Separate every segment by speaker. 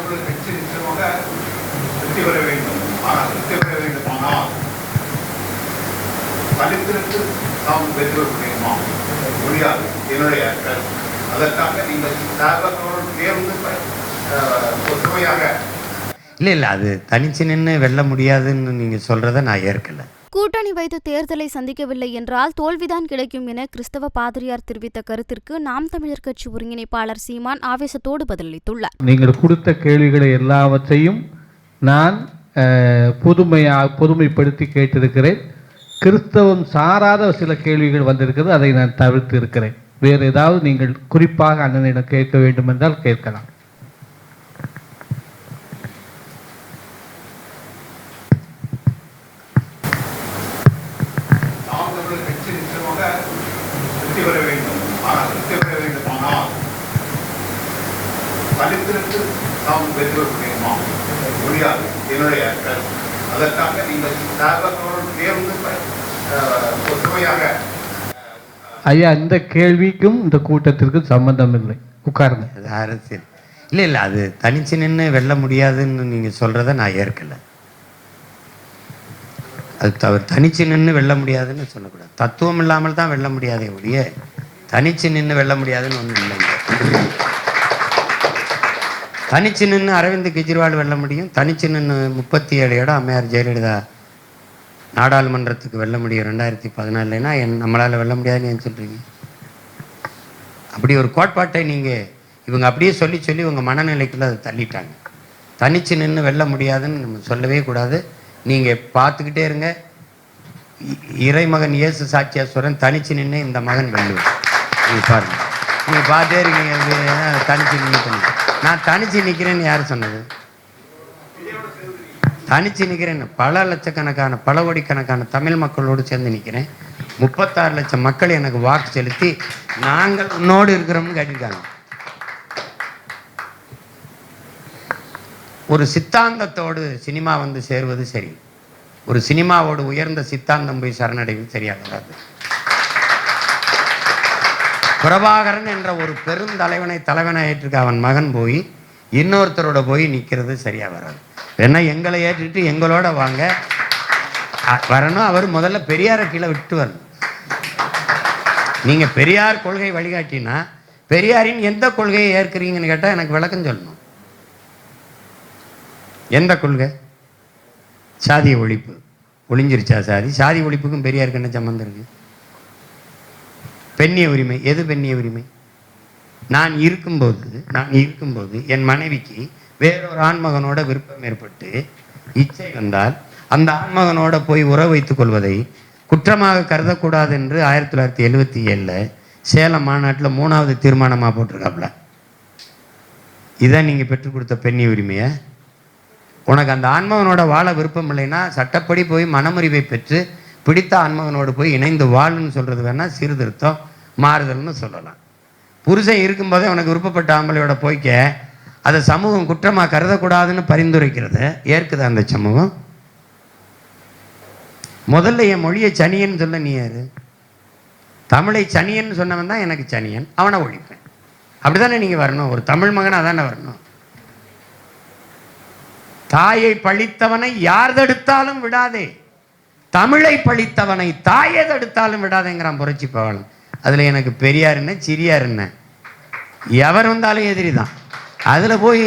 Speaker 1: அவர்கள் கட்சி நிச்சயமாக வெற்றி பெற வேண்டும். ஆனால் வெற்றி பெற வேண்டுமானால் தலித்திற்கு நாம் வெற்றி பெற முடியுமா? முடியாது. என்னுடைய கருத்து. அதற்காக நீங்கள் சார்பர்களோடு சேர்ந்து ஒற்றுமையாக
Speaker 2: இல்லை அது தனிச்சு நின்று வெல்ல முடியாதுன்னு நீங்கள் சொல்கிறத நான் ஏற்கலை.
Speaker 3: கூட்டணி வைத்து தேர்தலை சந்திக்கவில்லை என்றால் தோல்விதான் கிடைக்கும் என கிறிஸ்தவ பாதிரியார் தெரிவித்த கருத்திற்கு நாம் தமிழர் கட்சி ஒருங்கிணைப்பாளர் சீமான் ஆவேசத்தோடு பதிலளித்துள்ளார்.
Speaker 4: நீங்கள் கொடுத்த கேள்விகளை எல்லாவற்றையும் நான் பொதுமைப்படுத்தி கேட்டிருக்கிறேன். கிறிஸ்தவம் சாராத சில கேள்விகள் வந்திருக்கிறது, அதை நான் தவிர்த்து இருக்கிறேன். வேறு ஏதாவது நீங்கள் குறிப்பாக அண்ணனிடம் கேட்க வேண்டும் என்றால் கேட்கலாம்.
Speaker 1: வெற்றி பெற வேண்டும். ஆனால் வெற்றி பெற வேண்டுமானால் தலித்திற்கு நாம் வெற்றி பெற முடியுமா? முடியாது. என்னுடைய கருத்து. அதற்காக நீங்கள் சார்பர்களோடு சேர்ந்து ஒற்றுமையாக
Speaker 4: ஐயா, இந்த கேள்விக்கும் இந்த கூட்டத்திற்கும் சம்பந்தம் இல்லை. உட்கார்ந்து
Speaker 2: அது அரசியல். இல்லை அது தனிச்சு நின்று வெல்ல முடியாதுன்னு நீங்கள் சொல்கிறத நான் ஏற்கலை. அது தவிர தனிச்சு நின்று வெல்ல முடியாதுன்னு சொல்லக்கூடாது. தத்துவம் இல்லாமல் தான் வெல்ல முடியாதே ஒழிய தனிச்சு நின்று வெல்ல முடியாதுன்னு ஒன்றும் இல்லைங்க. தனிச்சு நின்று அரவிந்த் கெஜ்ரிவால் வெல்ல முடியும். தனிச்சு நின்று 37 இடம் அம்மையார் ஜெயலலிதா நாடாளுமன்றத்துக்கு வெல்ல முடியும் 2014. நம்மளால் வெல்ல முடியாதுன்னு ஏன் சொல்கிறீங்க? அப்படி ஒரு கோட்பாட்டை நீங்கள் இவங்க அப்படியே சொல்லி சொல்லி உங்கள் மனநிலைக்குள்ளே அதை தள்ளிட்டாங்க. தனிச்சு நின்று வெல்ல முடியாதுன்னு நம்ம சொல்லவே கூடாது. நீங்கள் பார்த்துக்கிட்டே இருங்க. இறைமகன் இயேசு சாட்சியாஸ்வரன் தனிச்சு நின்று இந்த மகன் வெல்லுவேன். நீங்கள் பாருங்கள், நீங்கள் பார்த்தே இருக்கீங்க. தனிச்சு நின்று நான் தனிச்சு நிற்கிறேன்னு யார் சொன்னது? தனிச்சு நிற்கிறேன். பல லட்சக்கணக்கான பல கோடிக்கணக்கான தமிழ் மக்களோடு சேர்ந்து நிற்கிறேன். 36 லட்சம் மக்கள் எனக்கு வாக்கு செலுத்தி நாங்கள் உன்னோடு இருக்கிறோம்னு கேட்டிருக்காங்க. ஒரு சித்தாந்தத்தோடு சினிமா வந்து சேருவது சரி. ஒரு சினிமாவோடு உயர்ந்த சித்தாந்தம் போய் சரணடைவது சரியாக வராது. பிரபாகரன் என்ற ஒரு பெருந்தலைவனை தலைவனாக ஏற்றிருக்க அவன் மகன் போய் இன்னொருத்தரோட போய் நிற்கிறது சரியாக வராது. ஏன்னா எங்களை ஏற்றிட்டு எங்களோட வாங்க வரணும். அவர் முதல்ல பெரியாரை கீழே விட்டு வரணும். நீங்கள் பெரியார் கொள்கை வழிகாட்டினா பெரியாரின் எந்த கொள்கையை ஏற்கிறீங்கன்னு கேட்டால் எனக்கு விளக்கம் சொல்லணும். எந்த கொள்கை? சாதிய ஒழிப்பு. ஒழிஞ்சிருச்சா சாதி? சாதி ஒழிப்புக்கும் பெரியாருக்கு என்ன சம்பந்தம் இருக்கு? பெண்ணிய உரிமை. எது பெண்ணிய உரிமை? நான் இருக்கும்போது என் மனைவிக்கு வேறொரு ஆண்மகனோட விருப்பம் ஏற்பட்டு இச்சை வந்தால் அந்த ஆண்மகனோட போய் உறவு வைத்துக் கொள்வதை குற்றமாக கருதக்கூடாது என்று 1977 சேலம் மாநாட்டில் 3வது தீர்மானமாக போட்டிருக்காப்புல. இதான் நீங்கள் பெற்றுக் கொடுத்த பெண்ணிய உரிமையை. உனக்கு அந்த ஆண்மகனோட வாழ விருப்பம் இல்லைன்னா சட்டப்படி போய் மனமுறிவை பெற்று பிடித்த ஆண்மகனோடு போய் இணைந்து வாழுன்னு சொல்கிறது வேணால் சீர்திருத்தம் மாறுதல்னு சொல்லலாம். புருஷன் இருக்கும்போதே உனக்கு விருப்பப்பட்ட ஆம்பளையோட போய்க்க அதை சமூகம் குற்றமாக கருதக்கூடாதுன்னு பரிந்துரைக்கிறத ஏற்குது அந்த சமூகம்? முதல்ல என் மொழியை சனியன் சொல்ல நீ யாரு? தமிழை சனியன் சொன்னவன் தான் எனக்கு சனியன், அவனை ஒழிப்பேன். அப்படிதானே நீங்கள் வரணும். ஒரு தமிழ் மகனாக தானே வரணும். தாயை பழித்தவனை யார் தடுத்தாலும் விடாதே, தமிழை பழித்தவனை தாயை தடுத்தாலும் விடாதேங்கிறான் புரட்சி பவன். அதில் எனக்கு பெரியார் என்ன சிறியார் என்ன எவர் வந்தாலும் எதிரி தான். அதில் போய்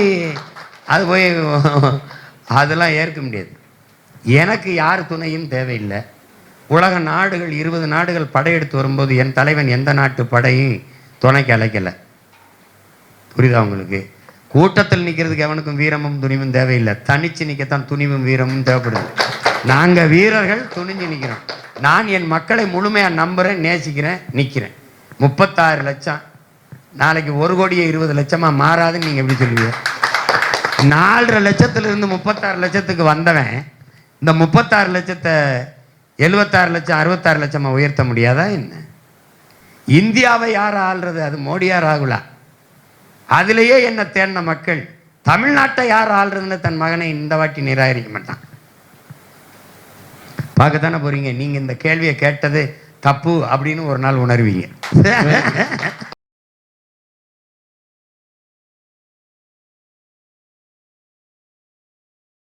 Speaker 2: அதெல்லாம் ஏற்க முடியாது. எனக்கு யார் துணையும் தேவையில்லை. உலக நாடுகள் 20 நாடுகள் படையெடுத்து வரும்போது என் தலைவன் எந்த நாட்டு படையும் துணைக்கு அழைக்கலை. புரியுதா உங்களுக்கு? கூட்டத்தில் நிற்கிறதுக்கு எவனுக்கும் வீரமும் துணிவும் தேவையில்லை. தனிச்சு நிற்கத்தான் துணிவும் வீரமும் தேவைப்படுது. நாங்கள் வீரர்கள் துணிஞ்சு நிற்கிறோம். நான் என் மக்களை முழுமையாக நம்புகிறேன், நேசிக்கிறேன், நிற்கிறேன். 36 லட்சம் நாளைக்கு 1,20,00,000 மாறாதுன்னு நீங்கள் எப்படி சொல்லுவீங்க? 4.5 லட்சத்திலிருந்து 36 லட்சத்துக்கு வந்தவன் இந்த 36 லட்சத்தை 76 லட்சம் 66 லட்சமாக உயர்த்த முடியாதா என்ன? இந்தியாவை யார் ஆள்றது? அது மோடியா ராகுலா? அதிலேயே என்ன தேடின மக்கள் தமிழ்நாட்டை யார் ஆள்றதுன்னு தன் மகனை இந்த வாட்டி நிராகரிக்க மாட்டான். பார்க்கத்தானே போறீங்க. நீங்க இந்த கேள்வியை கேட்டது தப்பு அப்படின்னு ஒரு நாள் உணர்வீங்க.